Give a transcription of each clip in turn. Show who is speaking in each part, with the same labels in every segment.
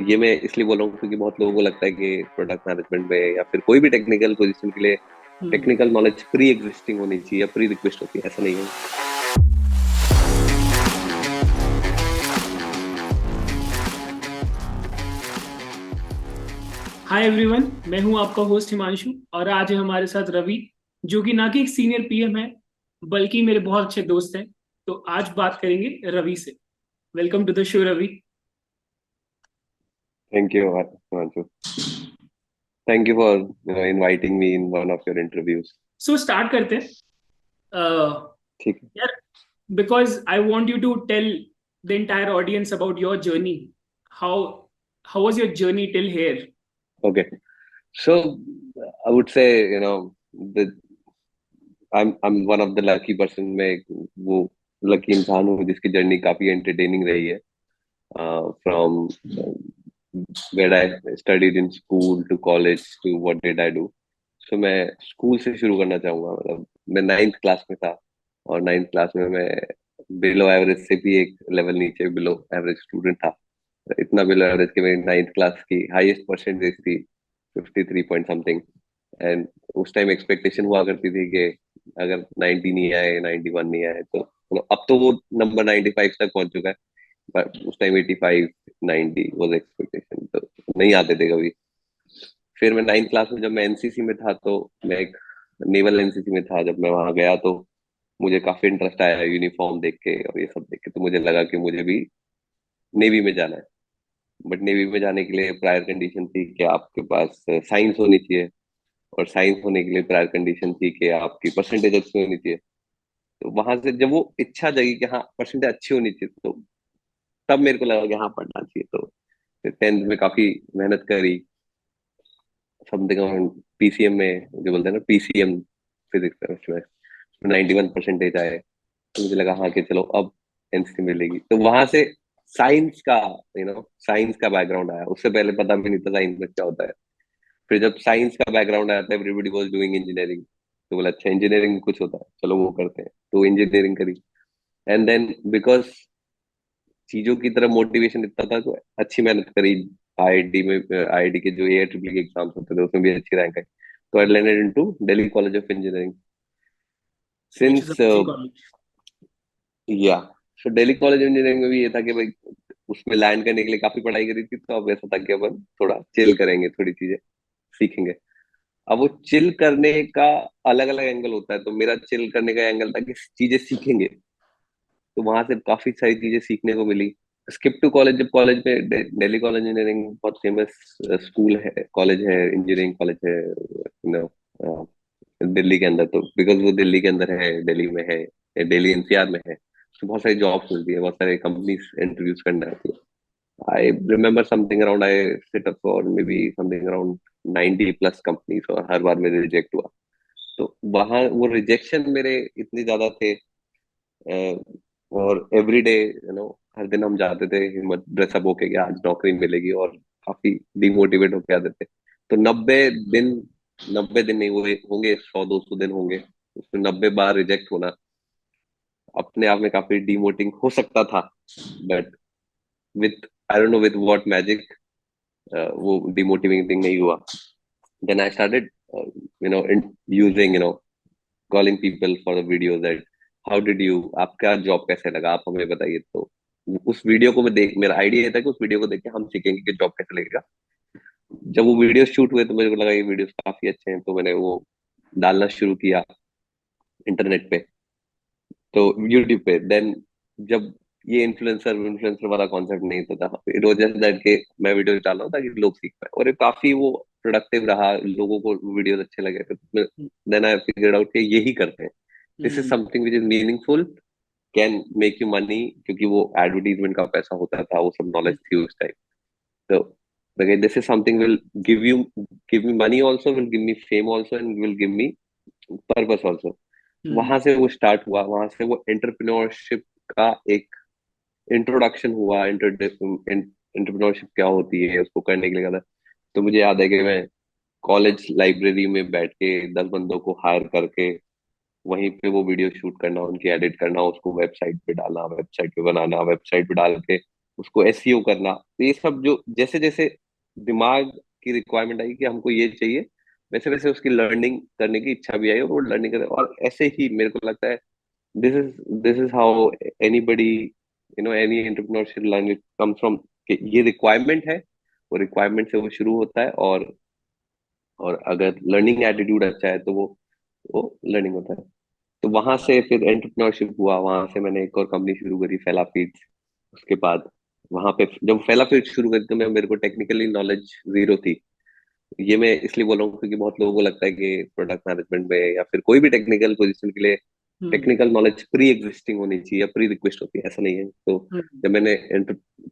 Speaker 1: ये मैं इसलिए बोल रहा हूँ क्योंकि बहुत लोगों को लगता है कि प्रोडक्ट मैनेजमेंट में या फिर कोई भी टेक्निकल पोजीशन के लिए
Speaker 2: हम्म।
Speaker 1: टेक्निकल नॉलेज प्री एग्जिस्टिंग होनी चाहिए या प्री रिक्वेस्ट होती है, ऐसा नहीं है।
Speaker 2: हाय एवरीवन, मैं हूं आपका होस्ट हिमांशु और आज है हमारे साथ रवि, जो कि ना कि एक सीनियर पीएम है बल्कि मेरे बहुत अच्छे दोस्त हैं। तो आज बात करेंगे रवि से। Welcome to the show Ravi.
Speaker 1: Thank you Himanshu. Thank you for inviting me in one of your interviews.
Speaker 2: So start करते हैं।
Speaker 1: ठीक है।
Speaker 2: यार, because I want you to tell the entire audience about your journey. How how was your journey till here?
Speaker 1: Okay, so I would say the I am one of the lucky person. मैं वो lucky इंसान हूँ जिसकी journey काफी entertaining रही है। From where I studied in school to college to what did I do. So मैं school से शुरू करना चाहूंगा। मतलब मैं नाइन्थ क्लास में था और नाइन्थ क्लास में मैं बिलो एवरेज से भी एक लेवल नीचे बिलो एवरेज स्टूडेंट था। इतना बिलो एवरेज कि मेरी नाइन्थ क्लास की हाईएस्ट परसेंटेज थी 53 पॉइंट समथिंग। एंड उस टाइम एक्सपेक्टेशन हुआ करती थी कि अगर 90 नहीं आए, 91 नहीं आए तो अब तो वो नंबर 95 तक पहुंच चुका है। बट उस टाइम 85 90 वाज एक्सपेक्टेशन, तो नहीं आते थे कभी। फिर मैं नाइन्थ क्लास में जब मैं एनसीसी में था तो मैं एक नेवल एनसीसी में था। जब मैं वहां गया तो मुझे काफी इंटरेस्ट आया यूनिफॉर्म देख के और ये सब देख के, तो मुझे लगा कि मुझे भी नेवी में जाना है। बट नेवी में जाने के लिए प्रायर कंडीशन थी कि आपके पास साइंस होनी चाहिए, और साइंस होने के लिए प्रायर कंडीशन थी कि आपकी परसेंटेज अच्छी होनी चाहिए। तो वहां से जब वो इच्छा जगी कि हाँ परसेंटेज अच्छी होनी चाहिए, तो तब मेरे को लगा कि हाँ पढ़ना चाहिए। तो टेंथ में काफी मेहनत करी। समथिंग पीसीएम में जो बोलते हैं ना, पीसीएम फिजिक्स में 91 परसेंटेज आए। तो मुझे लगा हाँ कि चलो अब एनसीसी मिलेगी। तो वहां से साइंस का साइंस का बैकग्राउंड आया। उससे पहले पता भी नहीं था साइंस में क्या होता है। फिर जब साइंस का बैकग्राउंड आया था, एवरीबडी वाज डूइंग इंजीनियरिंग, तो बोला अच्छा इंजीनियरिंग में कुछ होता है, चलो वो करते हैं, तो इंजीनियरिंग करी। एंड देन बिकॉज चीजों की तरफ मोटिवेशन इतना था तो अच्छी मेहनत करी। आईआईटी में, आईआईटी के जो ए ट्रिपल एग्जाम्स होते थे उसमें भी अच्छी रैंक आई। तो I landed into Delhi college of engineering
Speaker 2: which is
Speaker 1: since
Speaker 2: amazing college.
Speaker 1: या। सो दिल्ली कॉलेज ऑफ इंजीनियरिंग में भी ये था कि भाई उसमें लैंड करने के लिए काफी पढ़ाई करी थी, तो अब ऐसा था कि अपन थोड़ा चिल करेंगे, थोड़ी चीजें सीखेंगे। अब वो चिल करने का अलग अलग एंगल होता है, तो मेरा चिल करने का एंगल था कि चीजें सीखेंगे। तो वहां से काफी सारी चीजें सीखने को मिली। स्किप टू कॉलेज, जब कॉलेज में दिल्ली कॉलेज इंजीनियरिंग बहुत फेमस स्कूल है, कॉलेज है, इंजीनियरिंग कॉलेज है दिल्ली के अंदर। तो बिकॉज वो दिल्ली के अंदर है, दिल्ली में है, दिल्ली एनसीआर में है, तो बहुत सारी जॉब्स मिलती है, बहुत सारे कंपनीज इंटरव्यूज करने आती है। I remember something around, I set up for may be something around 90 plus companies, और हर बार मेरे रिजेक्ट हुआ। तो वहाँ वो रिजेक्शन मेरे इतने ज्यादा थे। और एवरी डे हर दिन हम जाते थे हिम्मत ड्रेसअप होके कि आज नौकरी मिलेगी, और काफी डिमोटिवेट होके आते थे। तो 90 दिन, 90 दिन नहीं हुए होंगे, 100 200 दिन होंगे, उसमें 90 बार रिजेक्ट होना अपने आप में काफी डिमोटिंग हो सकता था। But with I don't know with what magic वो डिमोटिवेटिंग नहीं हुआ। Then I started using calling people for the videos that how did you, आपका जॉब कैसे लगा, आप हमें बताइए। तो उस वीडियो को मैं देख, मेरा आइडिया ये था कि उस वीडियो को देख के हम सीखेंगे कि जॉब कैसे लगेगा। जब वो वीडियो शूट हुए तो मेरे को लगा ये वीडियोस काफी अच्छे हैं, तो मैंने वो डालना शुरू किया इंटरनेट पे, तो यूट्यूब पे। देन जब ये इन्फ्लुएंसर इन्फ्लुएंसर वाला कॉन्सेप्ट नहीं था, इट वाज जस्ट दैट कि मैं वीडियो डाल रहा हूँ ताकि लोग सीख पाए, और ये काफी वो प्रोडक्टिव रहा, लोगों को वीडियोस अच्छे लगे। तो देन आई फिगर्ड आउट कि यही करते हैं, this is
Speaker 2: hmm.
Speaker 1: Something which is meaningful, can make you money. क्योंकि वो एडवर्टीजमेंट का पैसा होता था, वो सब नॉलेज थी उस टाइम। तो this is something will give you, give me money also, will give me fame also, and will give me purpose also.
Speaker 2: Hmm.
Speaker 1: वहां से वो स्टार्ट हुआ, वहां से वो एंटरप्रेन्योरशिप का एक इंट्रोडक्शन हुआ। एंटरप्रेन्योरशिप क्या होती है उसको करने के लिए कहा था। तो मुझे याद है कि मैं कॉलेज लाइब्रेरी में बैठ के 10 बंदों को हायर करके वहीं पे वो वीडियो शूट करना, उनकी एडिट करना, उसको वेबसाइट पे डालना, वेबसाइट पे बनाना, वेबसाइट पे डाल के उसको एसईओ करना। तो ये सब जो जैसे जैसे दिमाग की रिक्वायरमेंट आई कि हमको ये चाहिए, वैसे वैसे उसकी लर्निंग करने की इच्छा भी आई और वो लर्निंग कर, और ऐसे ही मेरे को लगता है this is this is how anybody, any entrepreneurship learning comes from. ये रिक्वायरमेंट है, वो रिक्वायरमेंट से वो शुरू होता है, और अगर लर्निंग एटीट्यूड अच्छा है तो वो लर्निंग होता है। तो वहां से फिर एंटरप्रेन्योरशिप हुआ, वहां से मैंने एक और कंपनी शुरू करी, फेला फीड्स। उसके बाद वहां पे जब फेला फीड्स शुरू करी तो मेरे को टेक्निकली नॉलेज जीरो थी। ये मैं इसलिए बोल रहा हूँ क्योंकि बहुत लोगों को लगता है कि प्रोडक्ट मैनेजमेंट में या फिर कोई भी टेक्निकल पोजीशन के लिए
Speaker 2: हम्म
Speaker 1: टेक्निकल नॉलेज प्री एग्जिस्टिंग होनी चाहिए या प्री रिक्वेस्ट होती है, ऐसा नहीं है। तो
Speaker 2: हम्म
Speaker 1: जब मैंने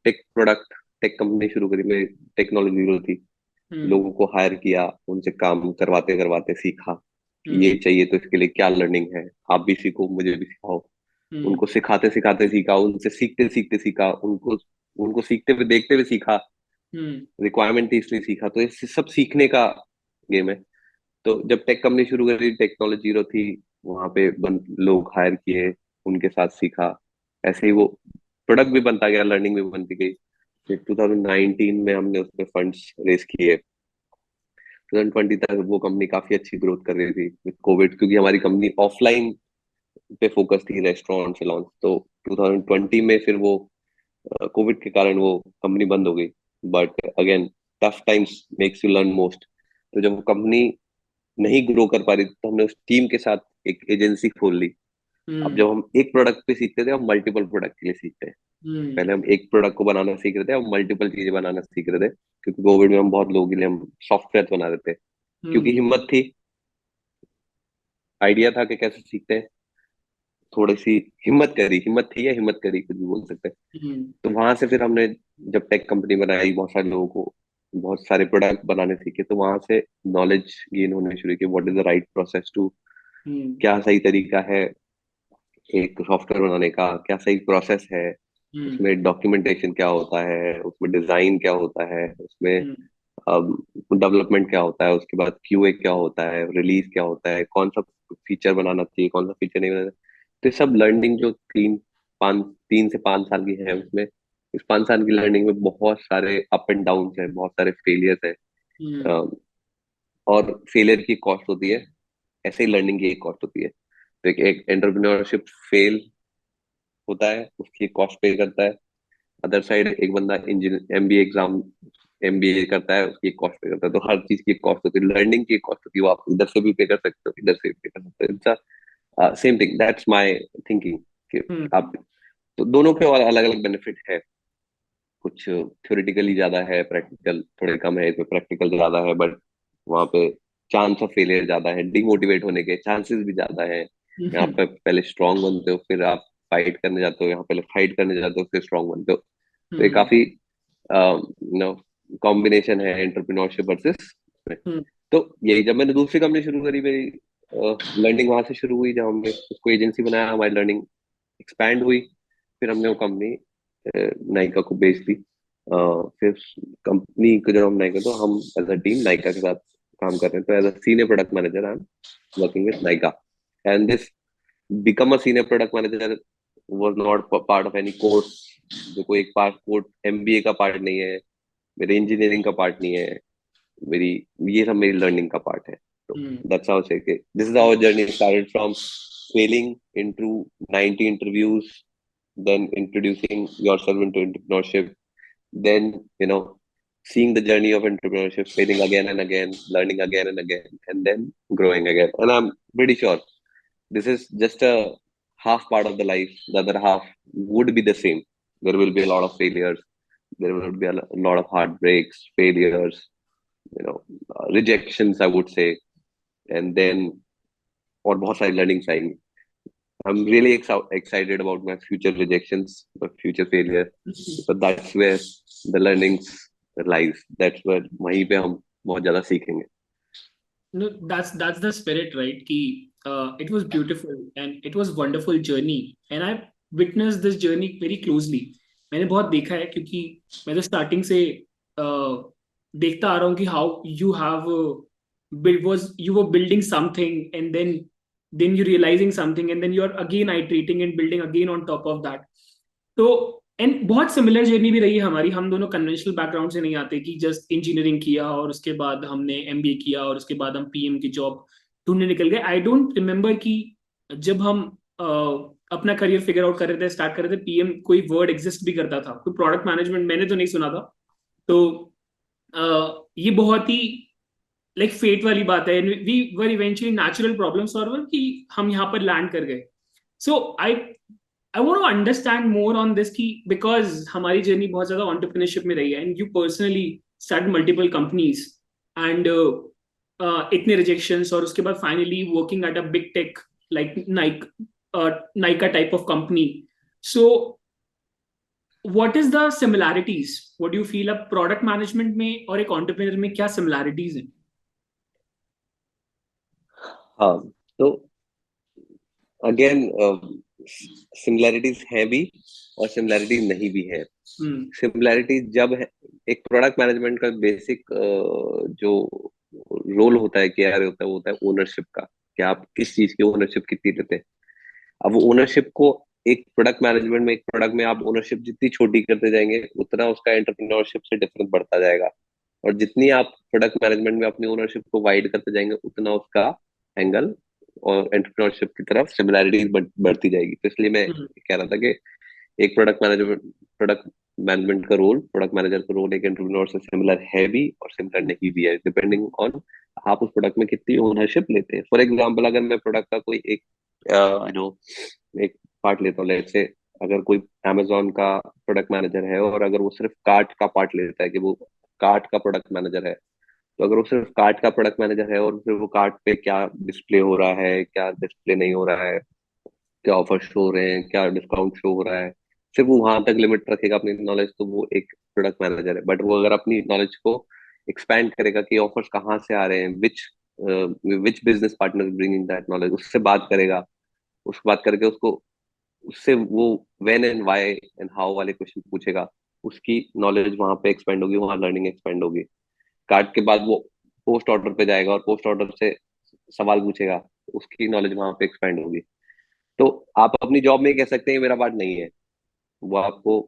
Speaker 1: टेक कंपनी शुरू करी, मैं टेक्नोलॉजी जीरो थी।
Speaker 2: हम्म
Speaker 1: लोगों को हायर किया, उनसे काम करवाते करवाते सीखा कि ये
Speaker 2: हम्म
Speaker 1: चाहिए तो इसके लिए क्या लर्निंग है, आप भी सीखो मुझे भी सिखाओ।
Speaker 2: हम्म
Speaker 1: उनको सिखाते सिखाते सीखा, उनसे सीखते सीखते सीखा, उनको उनको सीखते हुए देखते हुए सीखा।
Speaker 2: हम्म
Speaker 1: रिक्वायरमेंट थी इसलिए सीखा, तो ये सब सीखने का गेम है। तो जब टेक कंपनी शुरू करी, टेक्नोलॉजी जीरो थी, वहां पे लोग हायर किए, उनके साथ सीखा। ऐसे ही वो प्रोडक्ट भी बनता गया, लर्निंग भी बनती गई। फिर 2019 में हमने उसमें फंड्स रेस किए। 2020 तक वो कंपनी काफी अच्छी ग्रोथ कर रही थी विद कोविड, क्योंकि हमारी कंपनी ऑफलाइन पे फोकस थी, रेस्टोरेंट से लॉन्च। तो 2020 में फिर वो कोविड के कारण वो कंपनी बंद हो गई। But again, tough times makes you learn most. तो जब वो कंपनी नहीं ग्रो कर पा रही थी, तो हमने उस टीम के साथ एक एजेंसी खोल ली। अब
Speaker 2: हम्म
Speaker 1: जब हम एक प्रोडक्ट पे सीखते थे, हम मल्टीपल प्रोडक्ट के लिए सीखते हैं।
Speaker 2: हम्म
Speaker 1: पहले हम एक प्रोडक्ट को बनाना सीख रहे थे, अब मल्टीपल चीजें बनाना सीख रहे थे, क्योंकि कोविड में हम बहुत लोगों के लिए हम सॉफ्टवेयर बना रहे थे। क्योंकि
Speaker 2: हम्म
Speaker 1: हिम्मत थी, आइडिया था कि कैसे सीखते हैं, थोड़ी सी हिम्मत थी या हिम्मत करी, कुछ भी बोल सकते हैं।
Speaker 2: हम्म
Speaker 1: तो वहां से फिर हमने जब टेक कंपनी बनाई, बहुत सारे लोगों को बहुत सारे प्रोडक्ट बनाने सीखे, तो वहां से नॉलेज गेन होने शुरू की, what is the right process to,
Speaker 2: hmm
Speaker 1: क्या सही तरीका है एक सॉफ्टवेयर बनाने का, क्या सही प्रोसेस है,
Speaker 2: हम्म
Speaker 1: उसमें डॉक्यूमेंटेशन क्या होता है, उसमें डिजाइन क्या होता है, उसमें
Speaker 2: हम्म
Speaker 1: डेवलपमेंट क्या होता है, उसके बाद क्यूए क्या होता है, रिलीज क्या होता है, कौन सा फीचर बनाना चाहिए, कौन सा फीचर नहीं बनाना। तो ये सब लर्निंग जो 3 से 5 साल की है, उसमें इस 5 साल की लर्निंग में बहुत सारे अप एंड डाउन है, बहुत सारे फेलियर्स है।
Speaker 2: हम्म
Speaker 1: अ, और फेलियर की कॉस्ट होती है, ऐसे ही लर्निंग की एक कॉस्ट होती है। तो एक एंटरप्रेन्योरशिप फेल होता है, उसकी कॉस्ट पे करता है। अदर साइड एक बंदा इंजीनियर एमबीए करता है, उसकी कॉस्ट पे करता है। तो हर चीज की कॉस्ट होती है, लर्निंग की कॉस्ट होती है, वो आप इधर से भी पे कर सकते हो, इधर से भी पे कर सकते हो। It's same thing, that's my thinking कि
Speaker 2: हम्म
Speaker 1: आप, तो दोनों के और अलग अलग बेनिफिट है। कुछ थ्योरेटिकली ज्यादा है, प्रैक्टिकल थोड़े कम है, इसमें प्रैक्टिकल ज्यादा है, बट वहाँ पे चांस ऑफ फेलियर ज्यादा है, डिमोटिवेट होने के चांसेस भी ज्यादा है। यहाँ
Speaker 2: हम्म
Speaker 1: पे पहले स्ट्रांग बनते हो, फिर आप फाइट करने जाते हो, यहाँ पहले फाइट करने जाते हो, फिर स्ट्रांग बनते हो। तो ये
Speaker 2: हम्म
Speaker 1: काफी नो कॉम्बिनेशन है एंटरप्रेन्योरशिप वर्सेस।
Speaker 2: हम्म
Speaker 1: तो यही, जब मैंने दूसरी कंपनी शुरू करी, मेरी लर्निंग वहां से शुरू हुई, जब हमने उसको एजेंसी बनाया, हमारी लर्निंग एक्सपैंड हुई। फिर हमने वो कंपनी नायका को बेच दी। फिर कंपनी को जब हम नायका, तो हम एज अ टीम नायका के साथ काम कर रहे हैं। तो as a senior product manager I am working with Nykaa, and this become a senior product manager was not part of any course. जो कोई एक पार्ट कोर्स एमबीए का पार्ट नहीं है, मेरे इंजीनियरिंग का पार्ट नहीं है, मेरी ये सब मेरी लर्निंग का पार्ट है। तो
Speaker 2: hmm
Speaker 1: that's how say this is our journey started from failing into 90 interviews, then introducing yourself into entrepreneurship, then seeing the journey of entrepreneurship, failing again and again, learning again and again, and then growing again. And I'm pretty sure this is just a half part of the life. The other half would be the same. There will be a lot of failures, there will be a lot of heartbreaks, failures, rejections, I would say, and then और बहुत सारी learnings आएंगी। I'm really excited about my future rejections, my future failure. So that's where the learnings lies. That's where वहीं पे हम बहुत ज्यादा सीखेंगे।
Speaker 2: No, that's the spirit, right? Ki, it was beautiful and it was wonderful journey, and I witnessed this journey very closely. मैंने बहुत देखा है क्योंकि मैं तो स्टार्टिंग से देखता आ रहा हूँ कि how you have built was you were building something and then you realizing something and then you're again iterating and building again on top of that. तो एंड बहुत सिमिलर जर्नी भी रही है हमारी। हम दोनों कन्वेंशनल बैकग्राउंड से नहीं आते कि जस्ट इंजीनियरिंग किया और उसके बाद हमने एमबीए किया और उसके बाद हम पीएम की जॉब ढूंढने निकल गए। आई डोंट रिमेम्बर कि जब हम अपना करियर फिगर आउट कर रहे थे, स्टार्ट कर रहे थे, पीएम कोई वर्ड एग्जिस्ट भी करता था। कोई प्रोडक्ट मैनेजमेंट मैंने तो नहीं सुना था। तो ये बहुत ही लाइक फेट वाली बात है। We were eventually natural problem solver कि हम यहाँ पर लैंड कर गए। So I want to understand more on this कि बिकॉज हमारी जर्नी बहुत ज्यादा एंटरप्रेन्योरशिप में रही है and you personally start multiple companies and इतने रिजेक्शंस और उसके बाद finally working at a big tech like Nykaa type of company. So what is the similarities, what do you feel अब प्रोडक्ट मैनेजमेंट में और एक एंटरप्रेन्योर में क्या सिमिलैरिटीज हैं?
Speaker 1: हाँ, तो अगेन सिमिलैरिटीज हैं भी और सिमिलैरिटीज नहीं भी है।
Speaker 2: हम्म।
Speaker 1: सिमिलैरिटी जब है, एक प्रोडक्ट मैनेजमेंट का बेसिक जो रोल होता है, क्या होता है, वो होता है ओनरशिप का, कि आप किस चीज की ओनरशिप कितनी लेते हैं। अब वो ओनरशिप को एक प्रोडक्ट मैनेजमेंट में, एक प्रोडक्ट में आप ओनरशिप जितनी छोटी करते जाएंगे उतना उसका एंटरप्रेन्योरशिप से डिफरेंस बढ़ता जाएगा। और जितनी आप प्रोडक्ट मैनेजमेंट में अपनी ओनरशिप को वाइड करते जाएंगे उतना उसका एंगल और एंटरप्रेन्योरशिप की तरफ सिमिलैरिटीज बढ़ती जाएगी। तो इसलिए मैं
Speaker 2: हम्म।
Speaker 1: कह रहा था कि एक प्रोडक्ट मैनेजमेंट का रोल, प्रोडक्ट मैनेजर का रोल एक एंटरप्रेन्योर से सिमिलर है भी और सिमिलर नहीं भी है, डिपेंडिंग ऑन आप उस प्रोडक्ट में कितनी ओनरशिप लेते हैं। फॉर एग्जाम्पल, अगर मैं प्रोडक्ट का कोई एक जो एक पार्ट लेता हूँ, लेट्स से अगर कोई अमेजोन का प्रोडक्ट मैनेजर है और अगर वो सिर्फ कार्ट का पार्ट लेता है, कि वो कार्ट का प्रोडक्ट मैनेजर है, तो अगर वो सिर्फ कार्ट का प्रोडक्ट मैनेजर है और फिर वो कार्ट पे क्या डिस्प्ले हो रहा है, क्या डिस्प्ले नहीं हो रहा है, क्या ऑफर शो हो रहे हैं, क्या डिस्काउंट शो हो रहा है, सिर्फ वो वहां तक लिमिट रखेगा अपनी नॉलेज, तो वो एक प्रोडक्ट मैनेजर है। बट वो अगर अपनी नॉलेज को एक्सपैंड करेगा कि ऑफर्स कहाँ से आ रहे हैं, which business partner bringing that knowledge, उससे बात करेगा, उससे बात करके उसको, उससे वो when and why and how वाले क्वेश्चन पूछेगा, उसकी नॉलेज वहां पे एक्सपेंड होगी, वहां लर्निंग एक्सपेंड होगी। कार्ड के बाद वो पोस्ट ऑर्डर पे जाएगा और पोस्ट ऑर्डर से सवाल पूछेगा, उसकी नॉलेज वहां पे एक्सपेंड होगी। तो आप अपनी जॉब में कह सकते हैं मेरा पार्ट नहीं है, वो आपको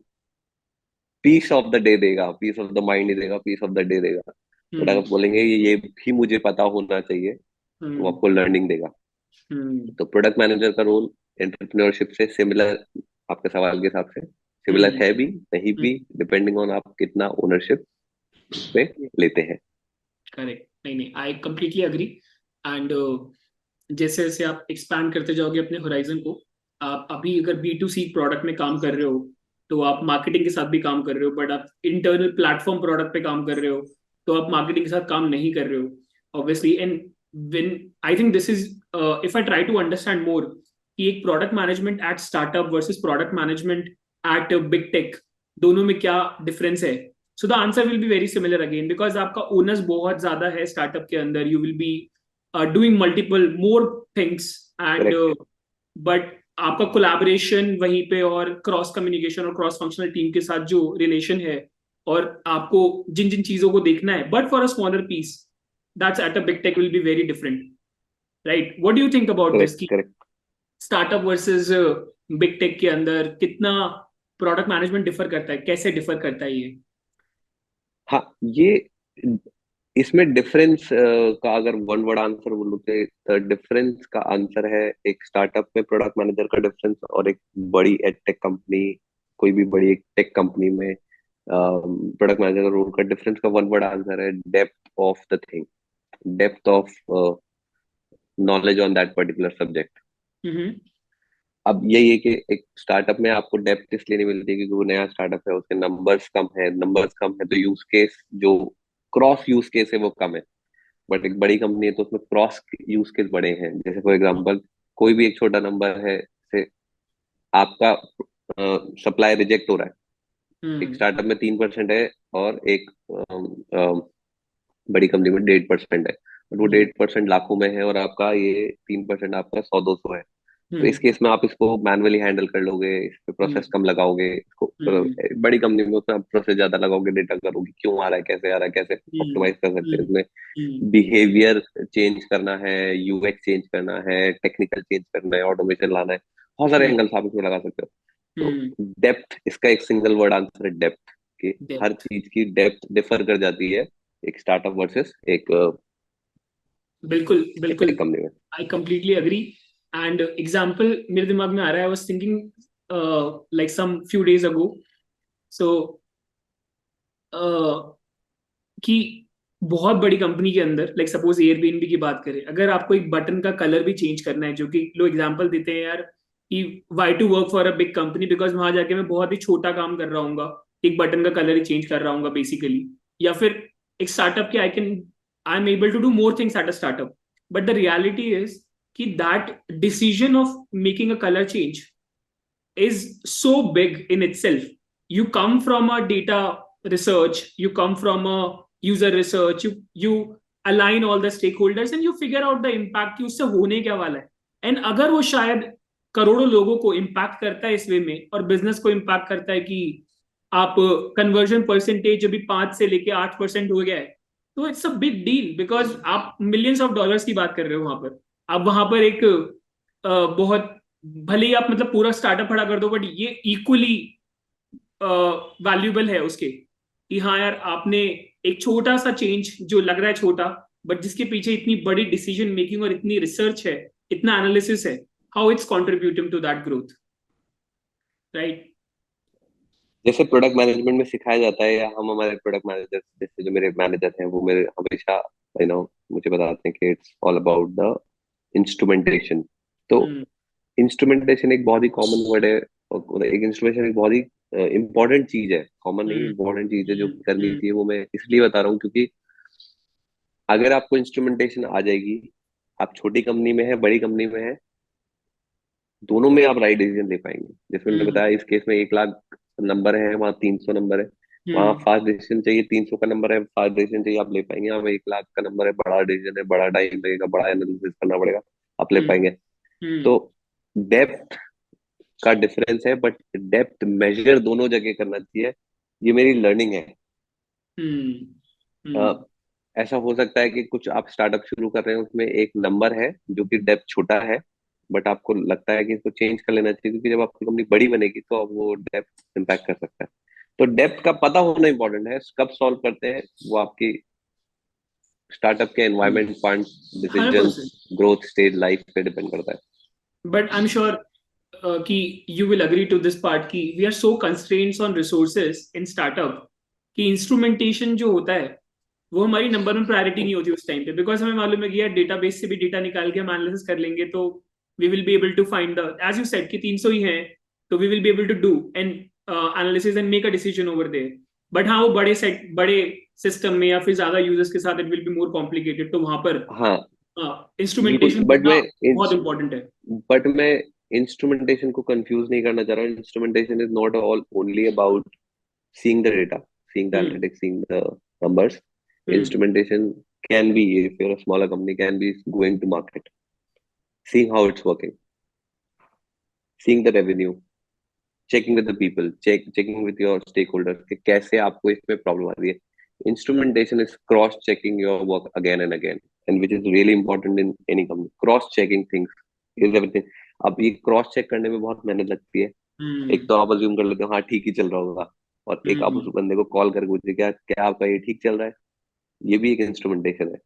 Speaker 1: पीस ऑफ द डे देगा, पीस ऑफ द माइंड ही देगा, पीस ऑफ द डे देगा। बट अगर
Speaker 2: हम्म।
Speaker 1: आप बोलेंगे ये भी मुझे पता होना चाहिए, तो वो
Speaker 2: हम्म।
Speaker 1: आपको लर्निंग देगा।
Speaker 2: हम्म।
Speaker 1: तो प्रोडक्ट मैनेजर का रोल एंटरप्रेन्योरशिप से सिमिलर, आपके सवाल के हिसाब से सिमिलर
Speaker 2: हम्म।
Speaker 1: है भी, नहीं भी, डिपेंडिंग ऑन आप कितना ओनरशिप पे लेते हैं।
Speaker 2: करेक्ट। नहीं नहीं, आई कंप्लीटली अग्री। एंड जैसे जैसे आप एक्सपैंड करते जाओगे अपने होराइजन को, आप अभी अगर बी टू सी प्रोडक्ट में काम कर रहे हो तो आप मार्केटिंग के साथ भी काम कर रहे हो, बट आप इंटरनल प्लेटफॉर्म प्रोडक्ट पे काम कर रहे हो तो आप मार्केटिंग के साथ काम नहीं कर रहे हो obviously. And when I think this is, if I try to understand more कि एक product management at startup versus product management at big tech, दोनों में क्या डिफरेंस है? So the answer will be very similar again, because आपका owners बहुत ज्यादा है स्टार्टअप के अंदर। You will be doing multiple more things and
Speaker 1: correct.
Speaker 2: But आपका कोलैबोरेशन वहीं पे और क्रॉस कम्युनिकेशन और क्रॉस फंक्शनल टीम के साथ जो रिलेशन है और आपको जिन जिन चीजों को देखना है, but for a smaller piece, that's at a big tech will be very different, right? What do you think about this
Speaker 1: correct.
Speaker 2: कि
Speaker 1: correct.
Speaker 2: Startup versus big tech के अंदर कितना प्रोडक्ट मैनेजमेंट डिफर करता है, कैसे डिफर करता है ये?
Speaker 1: हाँ, ये इसमें डिफरेंस का अगर वन वर्ड आंसर बोलूँ तो डिफरेंस का आंसर है एक स्टार्टअप में प्रोडक्ट मैनेजर का डिफरेंस और एक बड़ी टेक कंपनी, कोई भी बड़ी एक टेक कंपनी में प्रोडक्ट मैनेजर का रोल का डिफरेंस का वन वर्ड आंसर है depth of the thing, depth of knowledge on that particular subject.
Speaker 2: Hmm.
Speaker 1: अब यही है कि एक स्टार्टअप में आपको डेप्थ इसलिए नहीं मिलती क्योंकि वो नया स्टार्टअप है, उसके नंबर्स कम है तो यूज केस जो क्रॉस यूज केस है वो कम है। बट एक बड़ी कंपनी है तो उसमें क्रॉस यूज केस बड़े हैं। जैसे फॉर एग्जांपल, कोई भी एक छोटा नंबर है, जैसे आपका सप्लाई रिजेक्ट हो रहा है, एक
Speaker 2: हम्म।
Speaker 1: स्टार्टअप में 3% है और एक बड़ी कंपनी में 1.5% है। बट वो
Speaker 2: हम्म।
Speaker 1: 1.5% लाखों में है और आपका ये 3% आपका 100-200 है। तो इस
Speaker 2: हम्म।
Speaker 1: केस में आप इसको मैनुअली हैंडल कर लोगे, इस पे
Speaker 2: हम्म।
Speaker 1: प्रोसेस कम लगाओगे, इसको
Speaker 2: हम्म।
Speaker 1: बड़ी कंपनी में उसमें आप प्रोसेस ज्यादा लगाओगे, डेटा करोगे क्यों आ रहा है, कैसे आ रहा है, कैसे
Speaker 2: हम्म।
Speaker 1: ऑप्टिमाइज कर सकते हैं
Speaker 2: हम्म।
Speaker 1: इसमें,
Speaker 2: हम्म।
Speaker 1: बिहेवियर चेंज करना है, यूएक्स चेंज करना है, टेक्निकल चेंज करना है, ऑटोमेशन लाना है, बहुत सारे
Speaker 2: हम्म।
Speaker 1: एंगल्स आप इसमें लगा सकते हो। तो
Speaker 2: हम्म।
Speaker 1: डेप्थ, इसका एक सिंगल वर्ड आंसर है डेप्थ, कि हर
Speaker 2: डेप्थ।
Speaker 1: चीज की डेप्थ डिफर कर जाती है एक स्टार्टअप वर्सेस एक
Speaker 2: बिल्कुल बिल्कुल।
Speaker 1: टेक कंपनी में।
Speaker 2: I completely agree. And example मेरे दिमाग में आ रहा है, I was thinking like some few days ago. So कि बहुत बड़ी कंपनी के अंदर, लाइक सपोज एयरबीएनबी की बात करें, अगर आपको एक बटन का कलर भी चेंज करना है, जो कि लोग एग्जांपल देते हैं यार कि why to work for a big company, because वहां जाके मैं बहुत ही छोटा काम कर रहा हूँ, एक बटन का कलर ही चेंज कर रहा हूँ बेसिकली। या फिर एक स्टार्टअप के I am able to do more things at a startup, but the reality is कि that decision of making a colour change is so big in itself. You come from a data research, you come from a user research, you align all the stakeholders and you figure out the impact कि उससे होने क्या वाला है। And अगर वो शायद करोड़ों लोगों को इम्पैक्ट करता है इस वे में, और बिजनेस को इम्पैक्ट करता है कि आप कन्वर्जन परसेंटेज अभी 5 से लेके 8% हो गया है, तो it's a big deal, because आप मिलियंस ऑफ डॉलर्स की बात कर रहे हो वहां पर। आप वहां पर एक बहुत, भले ही आप मतलब पूरा स्टार्टअप खड़ा कर दो, बट ये इक्वली वैल्यूएबल है उसके, कि हाँ यार आपने एक छोटा सा चेंज जो लग रहा है छोटा, बट जिसके पीछे इतनी बड़ी डिसीजन मेकिंग और इतनी रिसर्च है, इतना एनालिसिस है, how it's contributing to that growth, right.
Speaker 1: जैसे प्रोडक्ट मैनेजमेंट में सिखाया जाता है, या हम हमारे प्रोडक्ट मैनेजर, जैसे जो मेरे मैनेजर हैं वो मेरे हमेशा मुझे बताते हैं कि it's all about the instrumentation. तो
Speaker 2: हम्म।
Speaker 1: इंस्ट्रूमेंटेशन एक बहुत ही कॉमन वर्ड है, और एक इंस्ट्रूमेंटेशन एक बहुत ही इंपॉर्टेंट चीज है, कॉमन नहीं,
Speaker 2: हम्म।
Speaker 1: इंपॉर्टेंट चीज है जो
Speaker 2: हम्म।
Speaker 1: करनी
Speaker 2: हम्म।
Speaker 1: चाहिए। वो मैं इसलिए बता रहा हूँ क्योंकि अगर आपको इंस्ट्रूमेंटेशन आ जाएगी, आप छोटी कंपनी में है बड़ी कंपनी में है, दोनों में आप राइट डिसीजन ले पाएंगे। जैसे मैंने
Speaker 2: हम्म।
Speaker 1: बताया, इस केस में 1 लाख नंबर है, वहाँ 300 नंबर है। वहाँ
Speaker 2: हम्म।
Speaker 1: फास्ट डिसीजन चाहिए, 300 का नंबर है, फास्ट डिसीजन चाहिए, आप ले पाएंगे। यहाँ 1 लाख का नंबर है, बड़ा डिसीजन है, बड़ा टाइम लगेगा, बड़ा एनालिसिस करना पड़ेगा, आप ले
Speaker 2: हम्म।
Speaker 1: पाएंगे।
Speaker 2: हम्म।
Speaker 1: तो डेप्थ का डिफरेंस है, बट डेप्थ मेजर दोनों जगह करना चाहिए। ये मेरी लर्निंग है।
Speaker 2: हम्म।
Speaker 1: अ,
Speaker 2: हम्म।
Speaker 1: ऐसा हो सकता है कि कुछ आप स्टार्टअप शुरू कर रहे हैं, उसमें एक नंबर है जो कि डेप्थ छोटा है, बट आपको लगता है कि इसको चेंज कर लेना चाहिए, क्योंकि जब आपकी कंपनी बड़ी बनेगी तो अब वो डेप्थ इम्पैक्ट कर सकता है। तो डेप्थ का पता होना इंपॉर्टेंट है। कब सॉल्व करते हैं वो आपकी स्टार्टअप के
Speaker 2: hmm.
Speaker 1: Environment, fund,
Speaker 2: hundred
Speaker 1: decision,
Speaker 2: percent.
Speaker 1: Growth stage, life पे डिपेंड करता है।
Speaker 2: बट आई एम श्योर कि you will agree to this part कि we are so constraints on resources in startup, कि इंस्ट्रूमेंटेशन जो होता है वो हमारी नंबर वन प्रायोरिटी नहीं होती उस टाइम पे, बिकॉज हमें मालूम है कि यार डेटाबेस से भी डेटा निकाल के हम एनालिसिस कर लेंगे, तो we will be able to find the, as you said कि 300 ही है, तो we will be able to do an analysis and make a decision over there. But हाँ, वो बड़े सेट, बड़े सिस्टम में या फिर ज्यादा यूजर्स के साथ it will be more complicated, तो वहां पर
Speaker 1: हाँ, बिल्कुल।
Speaker 2: इंस्ट्रूमेंटेशन होना बहुत इंपॉर्टेंट है।
Speaker 1: मैं इंस्ट्रूमेंटेशन को कंफ्यूज नहीं करना चाह रहा हूँ। Instrumentation is not all only about seeing the data, seeing the
Speaker 2: hmm.
Speaker 1: analytics, seeing the numbers.
Speaker 2: Hmm.
Speaker 1: Instrumentation can be, if you're a smaller company, can be going to market, seeing how it's working, seeing the revenue, checking with the people, checking with your stakeholders कि कैसे आपको इसमें problem आ रही है। Instrumentation is cross checking your work again and again, and which is really important in any company. Cross checking things is everything. अब ये cross check करने में बहुत मेहनत लगती है। एक
Speaker 2: हम्म।
Speaker 1: तो आप अज्यूम कर लेते हो हाँ ठीक ही चल रहा होगा, और एक आप उस
Speaker 2: हम्म।
Speaker 1: बंदे को कॉल करके पूछते क्या क्या आपका ये ठीक चल रहा है। ये भी एक इंस्ट्रूमेंटेशन है।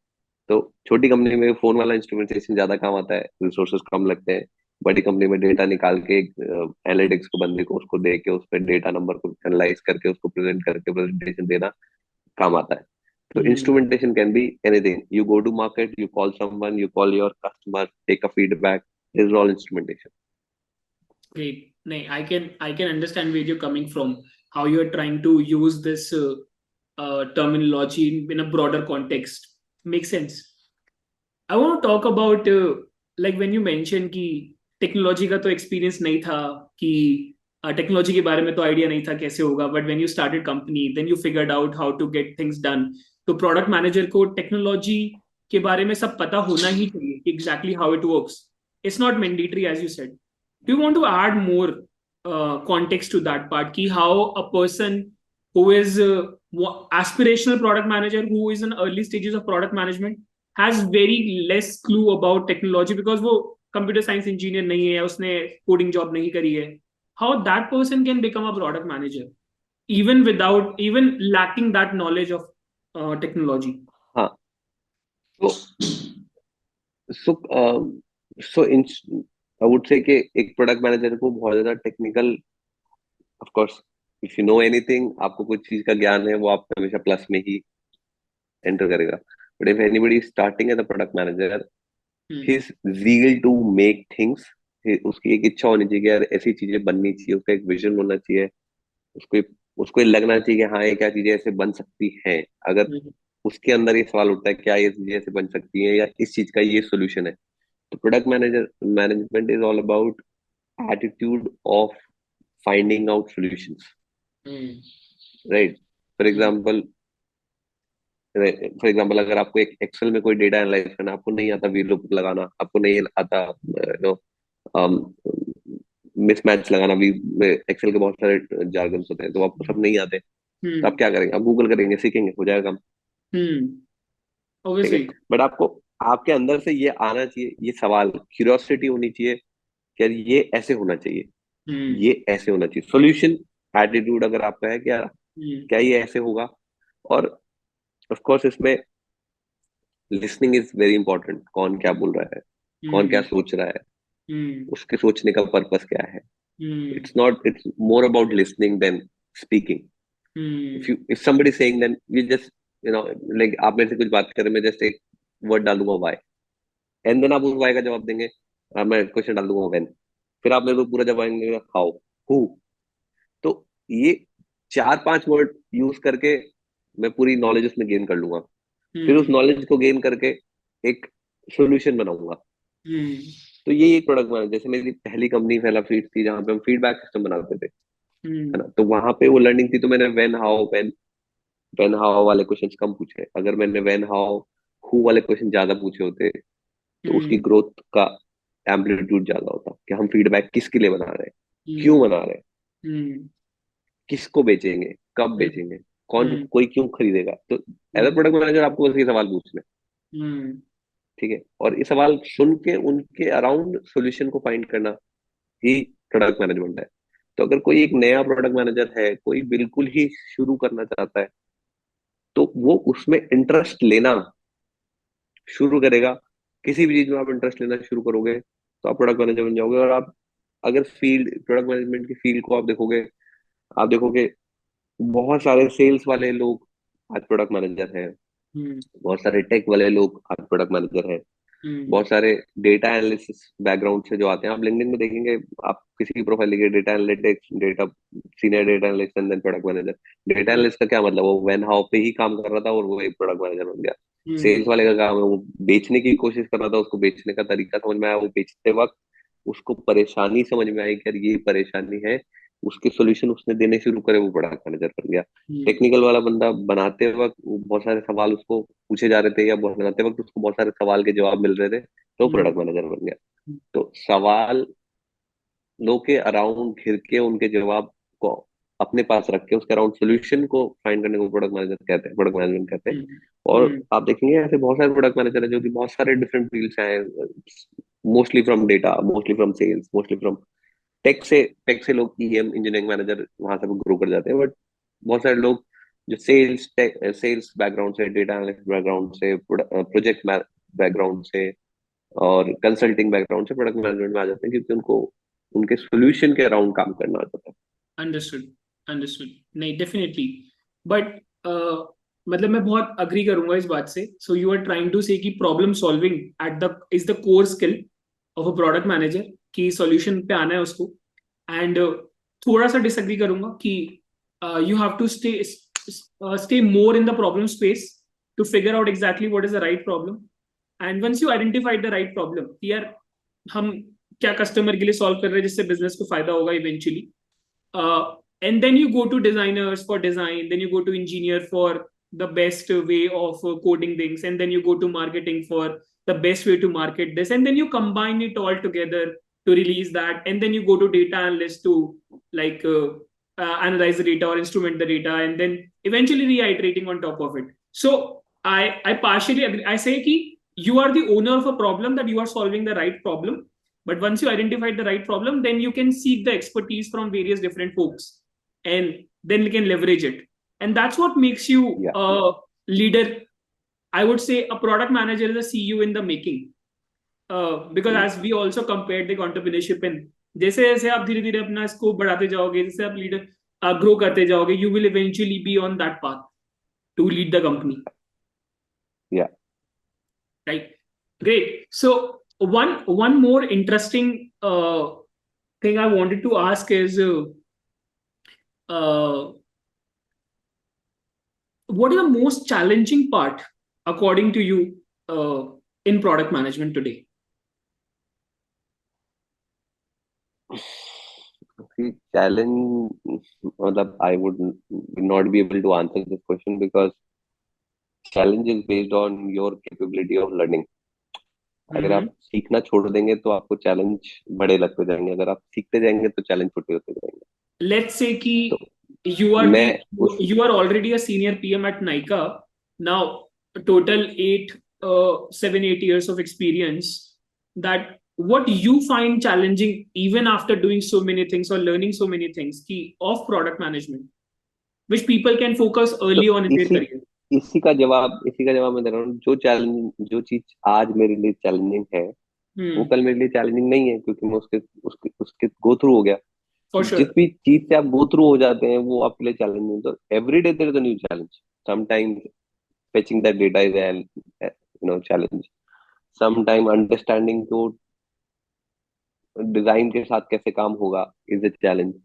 Speaker 1: तो छोटी कंपनी में फोन वाला इंस्ट्रूमेंटेशन ज्यादा काम आता है, रिसोर्सेज कम लगते हैं। बड़ी कंपनी में डेटा निकाल के एनालिटिक्स को बंदे को उसको दे के उस पर डेटा नंबर को एनालाइज करके उसको प्रेजेंट करके प्रेजेंटेशन देना काम आता है। तो
Speaker 2: hmm.
Speaker 1: Instrumentation can be anything. You go to market, you call someone, you call your customer, take a feedback, this is all instrumentation.
Speaker 2: Great. No, I can understand where you're coming from. How you're trying to use this terminology in a broader context. Makes sense. I want to talk about like when you mentioned कि technology का तो experience नहीं था, कि technology के बारे में तो आइडिया नहीं था कैसे होगा, but when you started company then you figured out how to get things done. तो प्रोडक्ट मैनेजर को टेक्नोलॉजी के बारे में सब पता होना ही चाहिए कि exactly how it works. It's not mandatory as you said. Do you want to add more context to that part? Ki how a person who is aspirational product manager, who is in early stages of product management, has very less clue about technology because वो computer science engineer नहीं है, उसने coding job नहीं करी है, how that person can become a product manager even without even lacking that knowledge of technology.
Speaker 1: हाँ, तो सो सो इन आई would से कि एक प्रोडक्ट मैनेजर को बहुत ज्यादा technical, of course, if you know anything, आपको कुछ चीज का ज्ञान है, वो आप हमेशा प्लस में ही एंटर करेगा। But if anybody starting as a product manager,
Speaker 2: hmm
Speaker 1: his zeal to make things, उसकी एक इच्छा होनी चाहिए कि यार ऐसी चीजें बननी चाहिए, उसका एक विजन होना चाहिए, उसको उसको ये लगना चाहिए कि हाँ ये क्या चीजें ऐसे बन सकती हैं। अगर
Speaker 2: हम्म
Speaker 1: उसके अंदर ये सवाल उठता है क्या ये चीजें ऐसे बन सकती हैं या इस चीज का ये सोल्यूशन है, तो product manager management is all about attitude of finding out solutions,
Speaker 2: hmm
Speaker 1: right? For
Speaker 2: hmm
Speaker 1: example, अगर आपको एक एक्सेल में कोई डेटा एनालाइज करना, आपको नहीं आता वीलुप लगाना, आपको नहीं आता नो मिसमैच लगाना, भी एक्सेल के बहुत सारे जार्गन्स होते हैं तो आपको सब नहीं आते, तो आप
Speaker 2: हम्म
Speaker 1: क्या करेंगे? आप गूगल करेंगे, सीखेंगे, हो जाएगा काम। ठीक है,
Speaker 2: ऑब्वियसली।
Speaker 1: बट आपको आपके अंदर से ये आना चाहिए, ये सवाल, क्यूरियोसिटी होनी चाहिए कि यार ये ऐसे होना चाहिए,
Speaker 2: हम्म
Speaker 1: ये ऐसे होना चाहिए, सोल्यूशन एटीट्यूड अगर आपका है, क्या
Speaker 2: हम्म
Speaker 1: क्या ये ऐसे होगा? और ऑफ कोर्स इसमें लिसनिंग इज वेरी इंपॉर्टेंट। कौन क्या बोल रहा है, कौन क्या
Speaker 2: हम्म
Speaker 1: सोच रहा है,
Speaker 2: हम्म
Speaker 1: उसके सोचने का पर्पस क्या है।
Speaker 2: Hmm
Speaker 1: it's more about listening then speaking.
Speaker 2: Hmm
Speaker 1: if somebody is saying, then you just, like आप मेरे से कुछ बात करें, मैं जस्ट एक वर्ड डाल दूंगा वाई, एंड देन आप उस वाई का जवाब देंगे, मैं क्वेश्चन डाल दूंगा व्हेन, फिर आप मेरे को पूरा जवाब देंगे हाउ, हु। तो ये चार पांच वर्ड यूज करके मैं पूरी नॉलेज उसमें गेन कर लूंगा, फिर उस
Speaker 2: हम्म
Speaker 1: नॉलेज को गेन करके एक सॉल्यूशन बनाऊंगा।
Speaker 2: हम्म
Speaker 1: तो ये एक प्रोडक्ट मैनेजर, जैसे मेरी पहली कंपनी फैला फीड्स थी जहां पे हम फीडबैक सिस्टम बनाते थे, है
Speaker 2: हम्म
Speaker 1: ना, तो वहां पे वो लर्निंग थी, तो मैंने व्हेन हाउ वाले क्वेश्चंस कम पूछे। अगर मैंने व्हेन हाउ हु वाले क्वेश्चन ज्यादा पूछे होते, तो उसकी
Speaker 2: हम्म
Speaker 1: ग्रोथ का एम्पलीट्यूड ज्यादा होता कि हम फीडबैक किसके लिए बना रहे हैं, क्यों
Speaker 2: हम्म
Speaker 1: बना रहे हैं,
Speaker 2: हम्म
Speaker 1: किसको बेचेंगे, कब
Speaker 2: हम्म
Speaker 1: बेचेंगे, कौन
Speaker 2: हम्म
Speaker 1: कोई क्यों खरीदेगा। तो as a
Speaker 2: hmm
Speaker 1: product manager आपको बस ये सवाल पूछना है।
Speaker 2: हम्म
Speaker 1: ठीक है, और ये सवाल सुन के उनके अराउंड सॉल्यूशन को फाइंड करना ही प्रोडक्ट मैनेजमेंट है। तो अगर कोई एक नया प्रोडक्ट मैनेजर है, कोई बिल्कुल ही शुरू करना चाहता है, तो वो उसमें इंटरेस्ट लेना शुरू करेगा। किसी भी चीज में आप इंटरेस्ट लेना शुरू करोगे तो आप प्रोडक्ट मैनेजर बन जाओगे। और आप अगर फील्ड, प्रोडक्ट मैनेजमेंट की फील्ड को आप देखोगे बहुत सारे सेल्स वाले लोग आज प्रोडक्ट मैनेजर हैं,
Speaker 2: हम्म
Speaker 1: बहुत सारे टेक वाले लोग आज प्रोडक्ट मैनेजर हैं,
Speaker 2: हम्म
Speaker 1: बहुत सारे डेटा एनालिसिस बैकग्राउंड से जो आते हैं। आप लिंक्डइन में देखेंगे, आप किसी की प्रोफाइल लिखिए, data analytics, data senior data analyst and then product manager. Data analyst का क्या मतलब, वो वेन हाउ पे ही काम कर रहा था और वो एक प्रोडक्ट मैनेजर बन गया।
Speaker 2: हम्म
Speaker 1: सेल्स वाले का काम है, वो बेचने की कोशिश कर रहा था, उसको बेचने का तरीका समझ में आया, वो बेचते वक्त उसको परेशानी समझ में आई कि यार ये परेशानी है, उसके सोल्यूशन उसने देने शुरू करे, वो प्रोडक्ट मैनेजर बन गया।
Speaker 2: हम्म
Speaker 1: टेक्निकल वाला बंदा बनाते वक्त बहुत सारे सवाल उसको पूछे जा रहे थे, या बनाते वक्त उसको बहुत सारे सवाल के जवाब मिल रहे थे, तो
Speaker 2: हम्म
Speaker 1: प्रोडक्ट मैनेजर बन गया। तो सवाल लो के अराउंड घिर के उनके जवाब को अपने पास रख के उसके अराउंड सोल्यूशन को फाइंड करने को प्रोडक्ट मैनेजर कहते हैं, प्रोडक्ट मैनेजमेंट कहते हैं।
Speaker 2: हम्म
Speaker 1: और
Speaker 2: हम्म
Speaker 1: आप देखेंगे ऐसे बहुत सारे प्रोडक्ट मैनेजर हैं जो कि बहुत सारे डिफरेंट फील्ड से आए, mostly from data, mostly from sales, mostly from tech से लोग ईएम इंजीनियरिंग मैनेजर वहां से ग्रो कर जाते हैं। बट बहुत सारे लोग जो सेल्स बैकग्राउंड से, डेटा एनालिस्ट बैकग्राउंड से, प्रोजेक्ट बैकग्राउंड से और कंसल्टिंग बैकग्राउंड से प्रोडक्ट मैनेजमेंट में आ जाते हैं, क्योंकि उनको उनके सोल्यूशन के अराउंड काम करना आता है।
Speaker 2: Understood understood. नहीं, डेफिनेटली। बट मतलब मैं बहुत अग्री करूंगा इस बात से। So you are trying to say कि problem solving at the is the core skill of a product manager, कि सॉल्यूशन पे आना है उसको। एंड थोड़ा सा डिसएग्री करूंगा कि you have to stay more in the problem space to figure out exactly what is the right problem. And once you identified the right problem, यार हम क्या कस्टमर के लिए सॉल्व कर रहे हैं जिससे बिजनेस को फायदा होगा eventually, and then you go to designers for design, then you go to engineer for the best way of coding things, and then you go to marketing for the best way to market this, and then you combine it all together to release that, and then you go to data analyst to like analyze the data or instrument the data, and then eventually reiterating on top of it. So I partially agree. I say ki you are the owner of a problem, that you are solving the right problem, But once you identified the right problem, then you can seek the expertise from various different folks, and then you can leverage it. And that's what makes you
Speaker 1: Yeah.
Speaker 2: a leader. I would say a product manager is a CEO in the making, because
Speaker 1: Mm.
Speaker 2: as we also compared the entrepreneurship in, जैसे जैसे आप धीरे धीरे अपना scope बढ़ाते जाओगे, जैसे आप लीडर ग्रो करते जाओगे, you will eventually be on that path to lead the company.
Speaker 1: Yeah.
Speaker 2: Right. Great. So one more interesting thing I wanted to ask is, uh, what is the most challenging part according to you in product management today?
Speaker 1: See, challenge, मतलब I would not be able to answer this question because challenge is based on your capability of learning. अगर
Speaker 2: Mm-hmm.
Speaker 1: आप सीखना छोड़ देंगे तो आपको challenge बड़े लगते जाएंगे, अगर आप सीखते जाएंगे तो चैलेंज छोटे होते जाएंगे.
Speaker 2: Let's say
Speaker 1: तो
Speaker 2: कि you are
Speaker 1: मैं
Speaker 2: the
Speaker 1: उस
Speaker 2: you are already a senior PM at Nykaa now, total 7 8 years of experience. That what you find challenging even after doing so many things or learning so many things key of product management, which people can focus
Speaker 1: तो
Speaker 2: early on in their
Speaker 1: इसी
Speaker 2: career.
Speaker 1: इसी का जवाब मैं दे रहा हूँ. जो चीज आज मेरे लिए चैलेंजिंग है वो
Speaker 2: Hmm.
Speaker 1: कल मेरे लिए चैलेंजिंग नहीं है, क्योंकि मैं उसके उसके उसके गो थ्रू हो गया.
Speaker 2: For
Speaker 1: जिस
Speaker 2: sure.
Speaker 1: भी चीज से आप गो थ्रू हो जाते हैं वो आपके लिए चैलेंजिंग. तो every day there is a new challenge. Sometimes fetching that data is a challenge. Sometime understanding तो डिजाइन के साथ कैसे काम होगा is a challenge.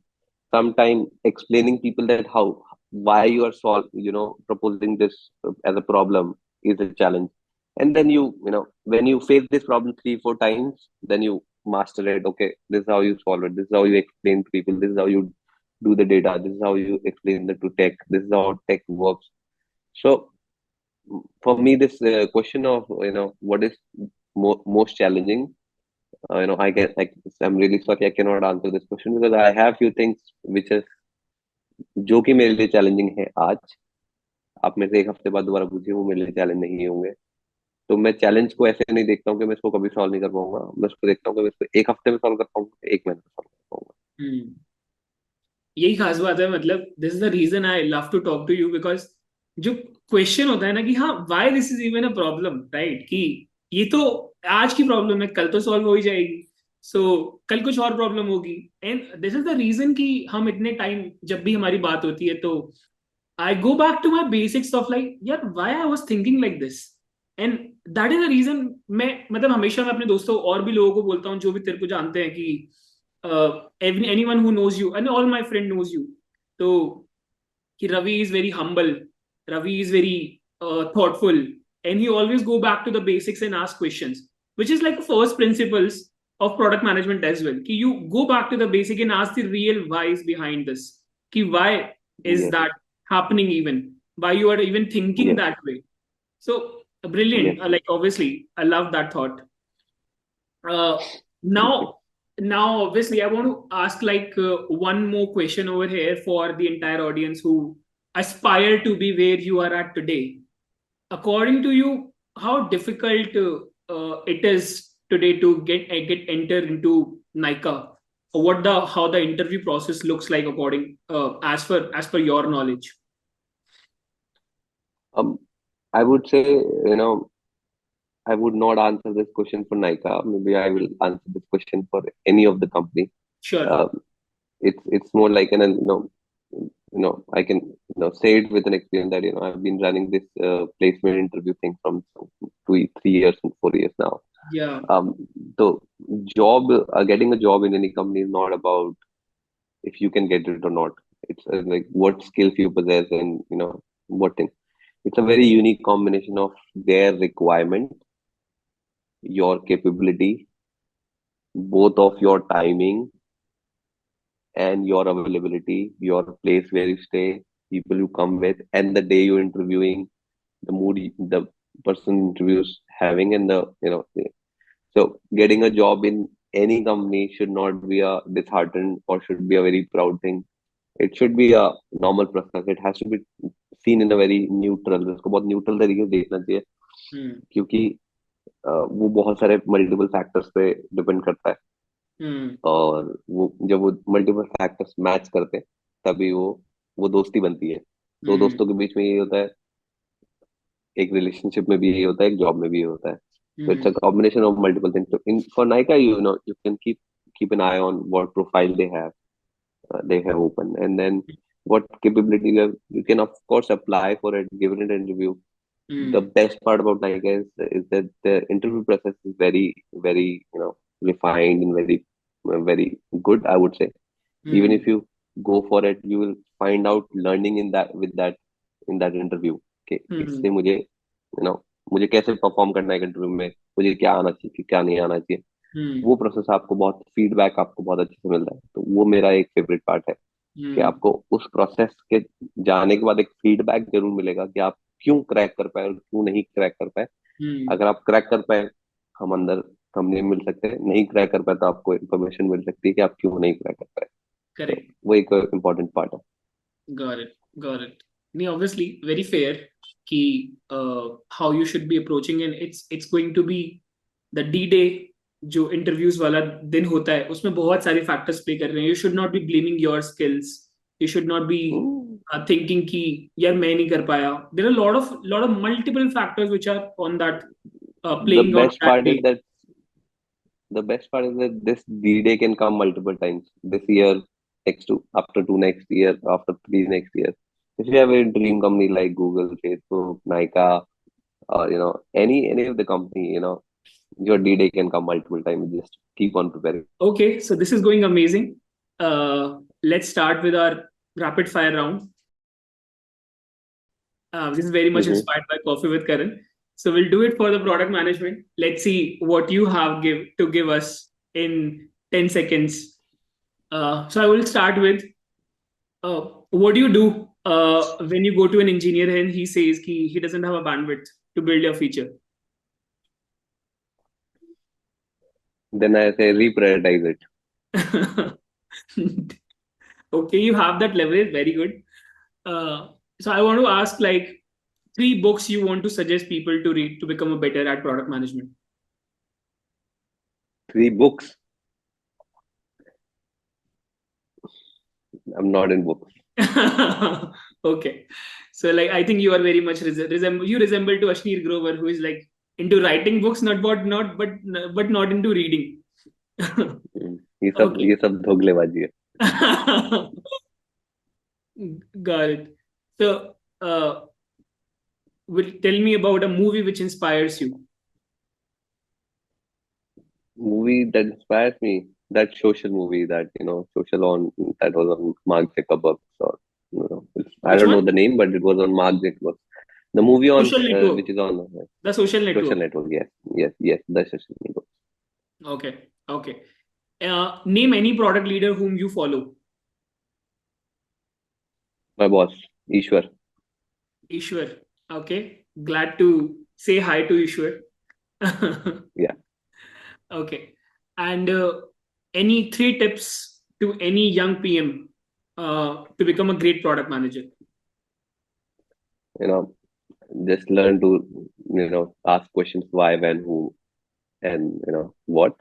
Speaker 1: Sometime explaining people that how why you are proposing this as a problem is a challenge. And then when you face this problem 3 4 times, then you master it. Okay, this is how you solve it, this is how you explain to people, this is how you do the data, this is how you explain the to tech, this is how tech works. So for me, this question of what is most challenging, I'm really sorry I cannot answer this question because I have few things which is जो कि मेरे लिए challenging है आज. आप मेरे से एक हफ्ते बाद दोबारा पूछिए, वो मेरे लिए चैलेंज नहीं होंगे. तो मैं चैलेंज को ऐसे नहीं देखता हूँ कि मैं इसको कभी सॉल्व नहीं कर पाऊंगा. मैं उसको देखता हूँ कि मैं इसको एक हफ्ते में सॉल्व कर पाऊंगा, एक महीने में सॉल्व कर पाऊंगा.
Speaker 2: Hmm. यही खास बात है, मतलब this is the reason I love to talk to you, because जो क्वेश्चन होता है ना कि हाँ why this is even a problem, right, कि ये तो आज की प्रॉब्लम है, कल तो सॉल्व हो ही जाएगी. सो कल कुछ और प्रॉब्लम होगी. And this is the reason कि हम इतने टाइम जब भी हमारी बात होती है तो I go back to my basics of like, यार why I was thinking like this. And that is the reason मैं मतलब हमेशा मैं अपने दोस्तों और भी लोगों को बोलता हूँ जो भी तेरे को जानते हैं कि anyone who knows you and all my friend knows you, तो कि Ravi is very humble, Ravi is very thoughtful, and he always go back to the basics and ask questions, which is like first principles of product management as well. कि you go back to the basic and ask the real whys behind this. कि why is
Speaker 1: Yes.
Speaker 2: that happening, even why you are even thinking
Speaker 1: Yes.
Speaker 2: that way. So brilliant.
Speaker 1: Yes.
Speaker 2: Like obviously, I love that thought. Uh,
Speaker 1: Thank you.
Speaker 2: now obviously I want to ask like one more question over here for the entire audience who aspire to be where you are at today. According to you, how difficult it is today to get enter into Nykaa? What the how the interview process looks like according as per your knowledge?
Speaker 1: um I would say, I would not answer this question for Nykaa. Maybe I will answer this question for any of the company.
Speaker 2: Sure.
Speaker 1: Um, it's more like an I can say it with an experience that I've been running this placement interview thing from 2 3 years and 4 years now.
Speaker 2: Yeah.
Speaker 1: So getting a job in any company is not about if you can get it or not. It's like what skills you possess and what thing. It's a very unique combination of their requirement, your capability, both of your timing and your availability, your place where you stay, people you come with, and the day you're interviewing, the the person interviews having, and so getting a job in any company should not be a disheartened or should be a very proud thing. It should be a normal process. It has to be seen in a very neutral. इसको बहुत neutral तरीके से देखना चाहिए,
Speaker 2: Hmm.
Speaker 1: क्योंकि वो बहुत सारे मल्टीपल फैक्टर्स पे डिपेंड करता है. और वो जब वो मल्टीपल फैक्टर्स मैच करते हैं तभी वो दोस्ती बनती है। दो दोस्तों के बीच में ये होता है, एक रिलेशनशिप में भी यही होता है, एक जॉब में भी ये होता है। तो it's a combination of multiple things. तो in for Nykaa, you can keep an eye on what profile they have open, and then what capability you can of course apply for it, given an interview. The best part about Nykaa is that the interview process is very refined and very good, I would say. Even if you go for it, you will find out learning in that interview. कि इससे मुझे कैसे perform करना है interview में, मुझे क्या आना चाहिए क्या नहीं आना चाहिए। वो प्रोसेस आपको बहुत फीडबैक आपको बहुत अच्छे से मिलता है। तो वो मेरा एक फेवरेट पार्ट है कि आपको उस प्रोसेस के जाने के बाद एक फीडबैक जरूर मिलेगा कि आप क्यों क्रैक कर पाए और क्यों नहीं क्रैक कर पाए। अगर आप क्रैक कर पाए, हम अंदर हम नहीं मिल सकते, नहीं क्रैक कर पाए तो आपको इन्फॉर्मेशन मिल सकती है कि आप क्यों नहीं क्रैक कर पाए। तो
Speaker 2: करेक्ट।
Speaker 1: वो एक इम्पोर्टेंट पार्ट है।
Speaker 2: Got it. Got it. नहीं, obviously very fair कि how you should be approaching, and it's going to be the D-Day जो इंटरव्यूज वाला दिन होता है, उसमें बहुत सारे फैक्टर्स प्ले कर रहे हैं. You should not be blaming your skills. You should not be thinking कि यार मैं नहीं कर पाया. There are lot of multiple factors which are on that
Speaker 1: the
Speaker 2: playing on
Speaker 1: best
Speaker 2: that
Speaker 1: part
Speaker 2: day.
Speaker 1: Is that the best part is that this D-Day can come multiple times this year, next two, after two next year, after three next year. If you have a dream company like Google, Facebook, Nykaa, or any of the company, your D-Day can come multiple times. Just keep on preparing.
Speaker 2: Okay, so this is going amazing. Let's start with our rapid fire round. This is very much
Speaker 1: Mm-hmm.
Speaker 2: inspired by Coffee with Karan. So we'll do it for the product management. Let's see what you have to give us in 10 seconds. So I will start with what do you do when you go to an engineer and he says he doesn't have a bandwidth to build your feature?
Speaker 1: Then I say reprioritize
Speaker 2: Okay, you have that leverage. Very good. So I want to ask like 3 books you want to suggest people to read to become a better at product management.
Speaker 1: 3 books. I'm not in books.
Speaker 2: Okay, so like I think you are very much resemble to Ashneer Grover, who is like into writing books, but not into reading. Okay.
Speaker 1: ये सब धोखलेबाजी है.
Speaker 2: Got it. So tell me about a movie which inspires you.
Speaker 1: Movie that inspires me, that social movie social on that was on Mark Zuckerberg, or I
Speaker 2: Which
Speaker 1: don't know
Speaker 2: one?
Speaker 1: the name, but it was on Mark Zuckerberg. The movie on
Speaker 2: Social Network.
Speaker 1: which is on
Speaker 2: The Social
Speaker 1: Social
Speaker 2: Network.
Speaker 1: Network. Yes, the Social Network.
Speaker 2: Okay. Okay. Name any product leader whom you follow.
Speaker 1: My boss, Ishwar.
Speaker 2: Ishwar. Okay. Glad to say hi to Ishwar.
Speaker 1: Yeah.
Speaker 2: Okay. And any 3 tips to any young PM to become a great product manager?
Speaker 1: you know just learn to ask questions why, when, who, and what.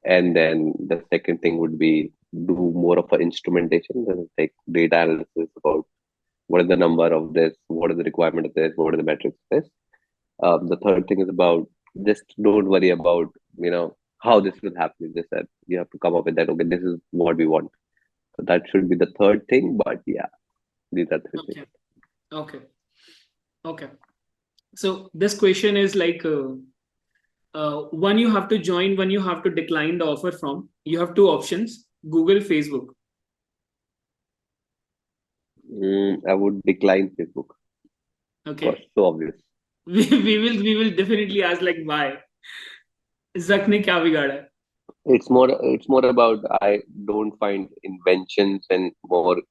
Speaker 1: And then the second thing would be do more of an instrumentation, like data analysis about what is the number of this, what is the requirement of this, what are the metrics of this. The third thing is about just don't worry about how this will happen. Just that you have to come up with that. Okay, this is what we want. So that should be the third thing. But yeah, these are three things.
Speaker 2: Okay. Okay. Okay. So this question is like one you have to join, one you have to decline the offer from. You have 2 options: Google, Facebook.
Speaker 1: I would decline Facebook. Of course,
Speaker 2: Okay.
Speaker 1: so obvious.
Speaker 2: We will definitely ask like why. Zak ने क्या बिगाड़ा है?
Speaker 1: It's more about I don't find inventions and more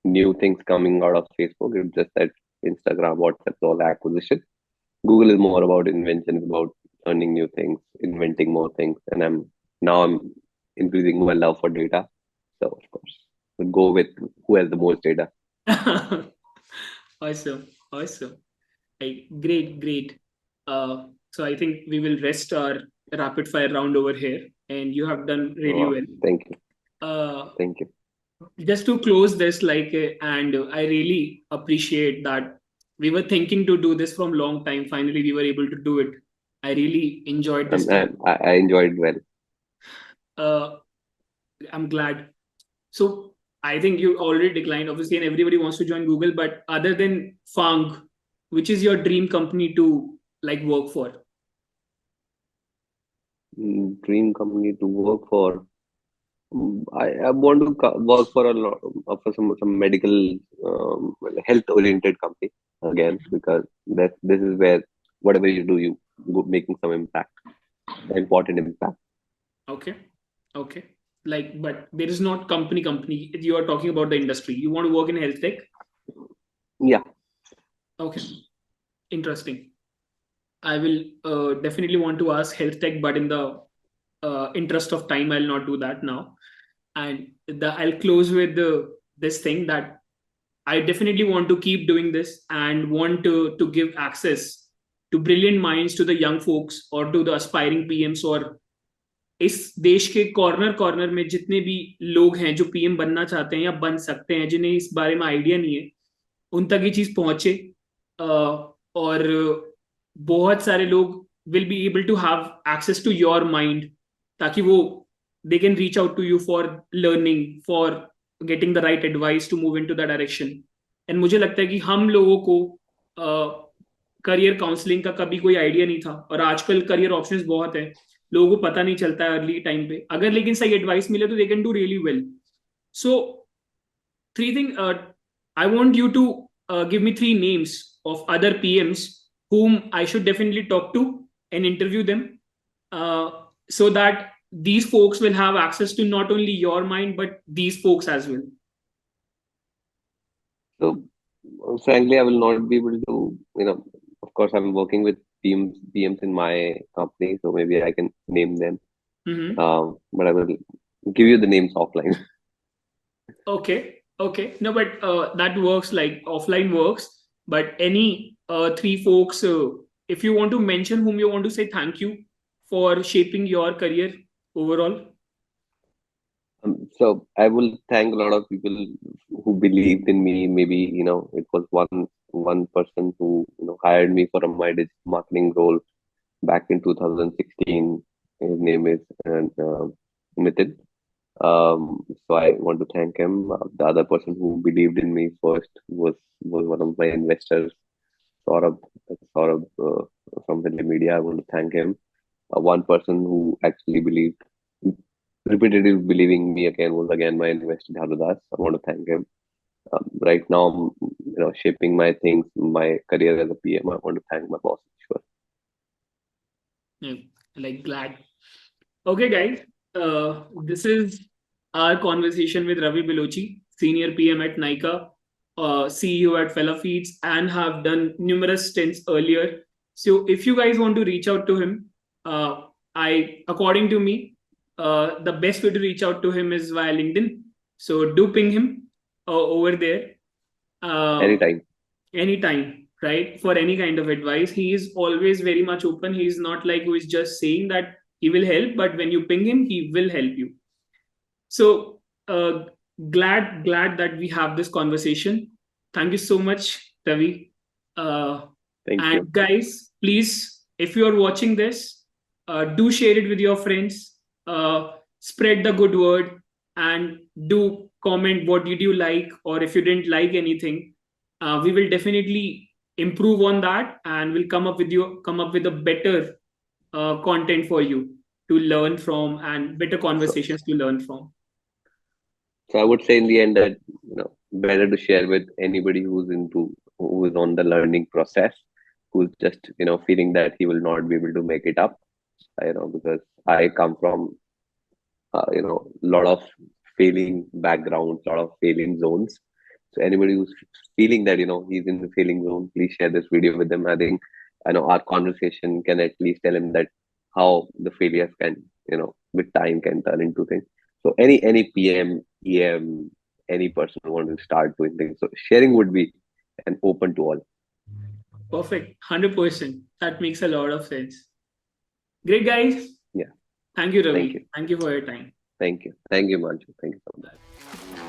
Speaker 1: new things coming out of Facebook. It's just that Instagram, WhatsApp, all acquisition. Google is more about invention, about learning new things, inventing more things, and I'm increasing my love for data. So of course, we'll go with who has the most data.
Speaker 2: Awesome. Awesome. Like, great, great. So I think we will rest our rapid fire round over here, and you have done really well.
Speaker 1: Thank you.
Speaker 2: Uh,
Speaker 1: Thank you.
Speaker 2: just to close this, and I really appreciate that we were thinking to do this from long time. Finally, we were able to do it. I really enjoyed this time.
Speaker 1: I enjoyed well.
Speaker 2: Uh, I'm glad. So I think you already declined, obviously, and everybody wants to join Google. But other than Fang, which is your dream company to work for?
Speaker 1: Dream company to work for. I want to work for a lot for some medical health oriented company again, because that this is where whatever you do, you go making some impact, important impact.
Speaker 2: Okay, okay. But there is not company. You are talking about the industry. You want to work in health tech?
Speaker 1: Yeah.
Speaker 2: Okay, interesting. I will definitely want to ask health tech, but in the interest of time, I'll not do that now. And I'll close with this thing that I definitely want to keep doing this and want to give access to brilliant minds, to the young folks or to the aspiring PMs, और इस देश के corner corner में जितने भी लोग हैं जो पीएम बनना चाहते हैं या बन सकते हैं, जिन्हें इस बारे में आइडिया नहीं है, उन तक ये चीज पहुंचे. और बहुत सारे लोग will be able to have access to your mind, ताकि वो they can reach out to you for learning, for getting the right advice to move in to the direction. And मुझे लगता है कि हम लोगों को करियर काउंसलिंग का कभी कोई आइडिया नहीं था, और आजकल करियर ऑप्शंस बहुत है, लोगों को पता नहीं चलता है अर्ली टाइम पे. अगर लेकिन सही एडवाइस मिले तो they can do really well. So three thing, I want you to give me 3 names of other PMs whom I should definitely talk to and interview them, so that these folks will have access to not only your mind but these folks as well.
Speaker 1: So frankly, I will not be able to, of course, I'm working with PMs in my company, so maybe I can name them. But I will give you the names offline.
Speaker 2: Okay. No, but that works, offline works. But any 3 folks, if you want to mention whom you want to say thank you for shaping your career overall.
Speaker 1: So I will thank a lot of people who believed in me. Maybe, it was one person who, hired me for my digital marketing role back in 2016. His name is Nitin. So I want to thank him. The other person who believed in me first was one of my investors, Saurabh. Saurabh from the media. I want to thank him. One person who actually repeatedly believing me again was again my investor Dharudas. I want to thank him. Right now, I'm, shaping my things, my career as a PM. I want to thank my boss. Sure.
Speaker 2: Glad. Okay, guys. This is our conversation with Ravi Bilochi, Senior PM at Nykaa, CEO at FellaFeeds, and have done numerous stints earlier. So if you guys want to reach out to him, according to me, the best way to reach out to him is via LinkedIn. So do ping him over there. Anytime, right? For any kind of advice. He is always very much open. He is not like who is just saying that he will help, but when you ping him, he will help you. So glad that we have this conversation. Thank you so much, Ravi.
Speaker 1: Thank you.
Speaker 2: And guys, please, if you are watching this, do share it with your friends. Spread the good word, and do comment what did you like, or if you didn't like anything. We will definitely improve on that, and we'll come up with a better content for you to learn from, and better conversations to learn from.
Speaker 1: So I would say in the end that, better to share with anybody who is on the learning process, who's just, feeling that he will not be able to make it up. Because I come from, lot of failing backgrounds, lot of failing zones. So anybody who's feeling that, he's in the failing zone, please share this video with them. I think, our conversation can at least tell him that how the failures can, with time can turn into things. So any PM, EM, any person who wants to start doing things, so sharing would be an open to all.
Speaker 2: Perfect. 100%. That makes a lot of sense. Great, guys.
Speaker 1: Yeah.
Speaker 2: Thank you Ravi,
Speaker 1: thank you,
Speaker 2: thank you for your time.
Speaker 1: Thank you, thank you, Manshu, thank you so much.